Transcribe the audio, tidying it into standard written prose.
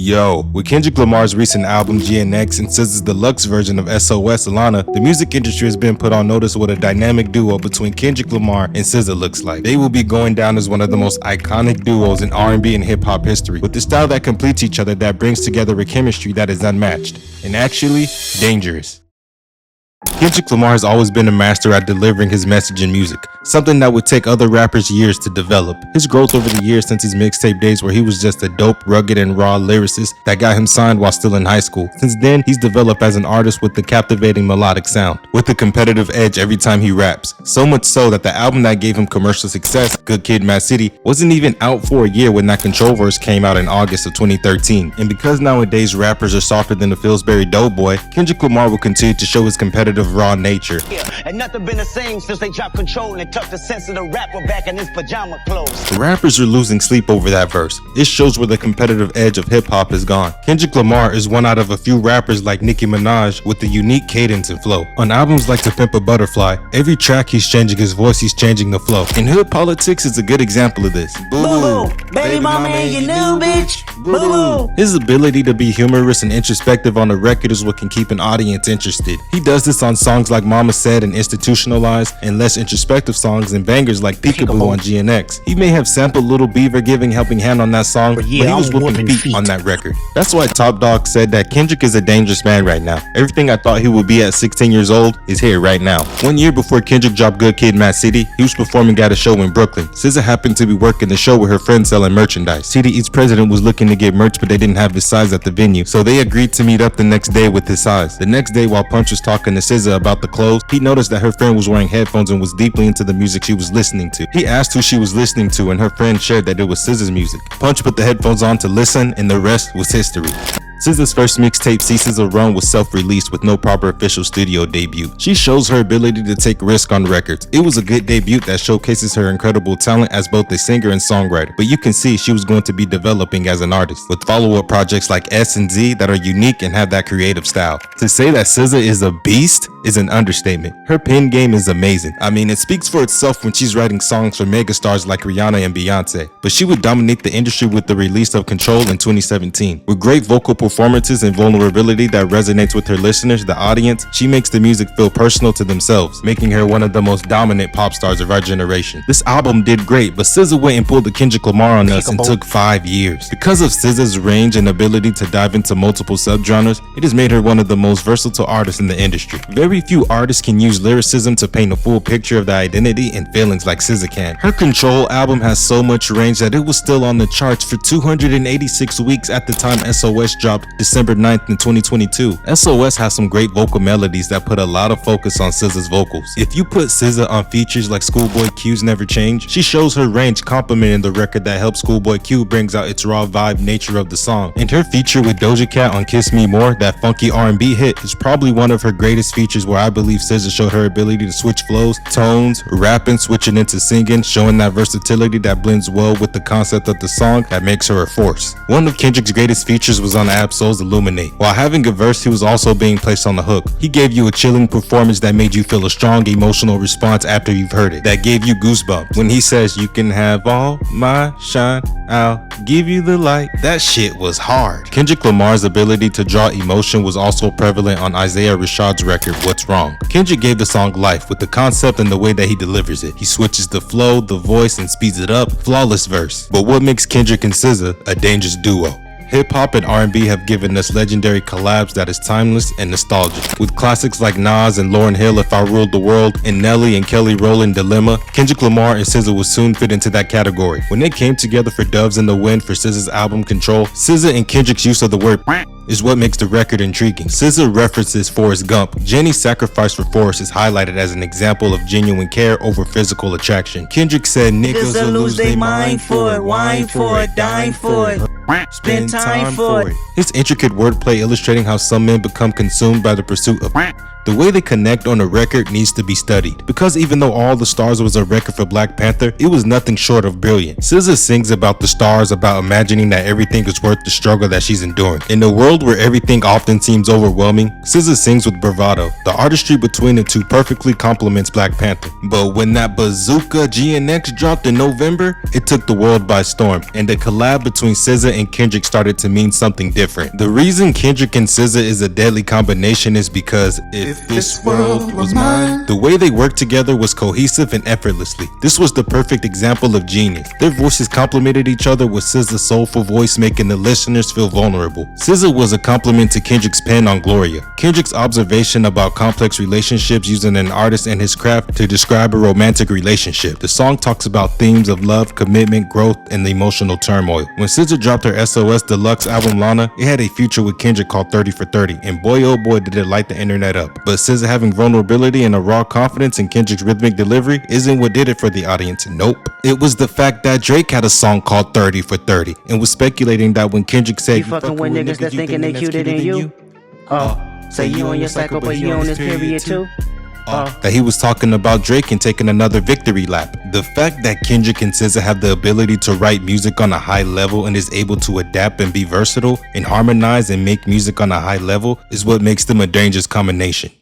Yo, with Kendrick Lamar's recent album GNX and SZA's deluxe version of SOS Alana, the music industry has been put on notice what a dynamic duo between Kendrick Lamar and SZA looks like. They will be going down as one of the most iconic duos in R&B and hip-hop history, with the style that completes each other that brings together a chemistry that is unmatched, and actually, dangerous. Kendrick Lamar has always been a master at delivering his message in music, something that would take other rappers years to develop. His growth over the years since his mixtape days where he was just a dope, rugged, and raw lyricist that got him signed while still in high school. Since then, he's developed as an artist with a captivating melodic sound, with a competitive edge every time he raps. So much so that the album that gave him commercial success, Good Kid, Mad City, wasn't even out for a year when that Control verse came out in August of 2013. And because nowadays rappers are softer than the Pillsbury Doughboy, Kendrick Lamar will continue to show his competitive raw nature. And nothing been the same since they dropped Control and tucked the sensitive rapper back in his pajama clothes. The rappers are losing sleep over that verse. It shows where the competitive edge of hip-hop is gone. Kendrick Lamar is one out of a few rappers like Nicki Minaj with a unique cadence and flow. On albums like To Pimp a Butterfly, every track he's changing his voice, he's changing the flow. And Hood Politics is a good example of this. Boo-boo, baby mama ain't your new bitch. Boo-boo. His ability to be humorous and introspective on the record is what can keep an audience interested. He does this on songs like Mama Said and Institutionalized, and less introspective songs and bangers like Peekaboo on GNX. He may have sampled Little Beaver giving Helping Hand on that song, but he was whooping feet on that record. That's why Top Dawg said that Kendrick is a dangerous man right now. Everything I thought he would be at 16 years old is here right now. 1 year before Kendrick dropped Good Kid, Mad City, he was performing at a show in Brooklyn. SZA happened to be working the show with her friend selling merchandise. CDE's president was looking to get merch, but they didn't have his size at the venue, so they agreed to meet up the next day with his size. The next day, while Punch was talking to SZA about the clothes, he noticed that her friend was wearing headphones and was deeply into the music she was listening to. He asked who she was listening to, and her friend shared that it was SZA's music. Punch put the headphones on to listen, and the rest was history. SZA's first mixtape, Ceases a Run, was self-released with no proper official studio debut. She shows her ability to take risks on records. It was a good debut that showcases her incredible talent as both a singer and songwriter, but you can see she was going to be developing as an artist, with follow-up projects like S and Z that are unique and have that creative style. To say that SZA is a beast is an understatement. Her pen game is amazing. I mean, it speaks for itself when she's writing songs for megastars like Rihanna and Beyonce, but she would dominate the industry with the release of Control in 2017. With great vocal performances and vulnerability that resonates with her listeners, the audience, she makes the music feel personal to themselves, making her one of the most dominant pop stars of our generation. This album did great, but SZA went and pulled the Kendrick Lamar on us and took 5 years. Because of SZA's range and ability to dive into multiple subgenres, it has made her one of the most versatile artists in the industry. Very few artists can use lyricism to paint a full picture of the identity and feelings like SZA can. Her Control album has so much range that it was still on the charts for 286 weeks at the time SOS dropped December 9th in 2022. SOS has some great vocal melodies that put a lot of focus on SZA's vocals. If you put SZA on features like Schoolboy Q's Never Change, she shows her range complementing the record that helps Schoolboy Q brings out its raw vibe nature of the song. And her feature with Doja Cat on Kiss Me More, that funky R&B hit, is probably one of her greatest features where I believe SZA showed her ability to switch flows, tones, rapping, switching into singing, showing that versatility that blends well with the concept of the song that makes her a force. One of Kendrick's greatest features was on Ab-Soul's Illuminate. While having a verse, he was also being placed on the hook. He gave you a chilling performance that made you feel a strong emotional response after you've heard it, that gave you goosebumps. When he says, "You can have all my shine, I'll give you the light," that shit was hard. Kendrick Lamar's ability to draw emotion was also prevalent on Isaiah Rashad's record, What's Wrong. Kendrick gave the song life with the concept and the way that he delivers it. He switches the flow, the voice, and speeds it up. Flawless verse. But what makes Kendrick and SZA a dangerous duo? Hip-hop and R&B have given us legendary collabs that is timeless and nostalgic. With classics like Nas and Lauryn Hill, If I Ruled the World, and Nelly and Kelly Rowland, Dilemma, Kendrick Lamar and SZA will soon fit into that category. When they came together for Doves in the Wind for SZA's album Control, SZA and Kendrick's use of the word is what makes the record intriguing. SZA references Forrest Gump. Jenny's sacrifice for Forrest is highlighted as an example of genuine care over physical attraction. Kendrick said, "Niggas will lose their mind for it, wine for it, dine for it, spend time for it." His intricate wordplay illustrating how some men become consumed by the pursuit of the way they connect on a record needs to be studied, because even though All the Stars was a record for Black Panther, it was nothing short of brilliant. SZA sings about the stars, about imagining that everything is worth the struggle that she's enduring. In a world where everything often seems overwhelming, SZA sings with bravado. The artistry between the two perfectly complements Black Panther. But when that bazooka GNX dropped in November, it took the world by storm, and the collab between SZA and Kendrick started to mean something different. The reason Kendrick and SZA is a deadly combination is because if this world was mine, the way they worked together was cohesive and effortlessly. This was the perfect example of genius. Their voices complemented each other, with SZA's soulful voice making the listeners feel vulnerable. SZA was a compliment to Kendrick's pen on Gloria. Kendrick's observation about complex relationships using an artist and his craft to describe a romantic relationship. The song talks about themes of love, commitment, growth, and emotional turmoil. When SZA dropped her SOS Deluxe album Lana, it had a feature with Kendrick called 30 for 30, and boy oh boy did it light the internet up. But SZA having vulnerability and a raw confidence in Kendrick's rhythmic delivery isn't what did it for the audience. Nope. It was the fact that Drake had a song called 30 for 30 and was speculating that when Kendrick said You fucking with niggas that thinking they cuter than you? Say you on your cycle but you on this period too? That he was talking about Drake and taking another victory lap. The fact that Kendrick and SZA have the ability to write music on a high level and is able to adapt and be versatile and harmonize and make music on a high level is what makes them a dangerous combination.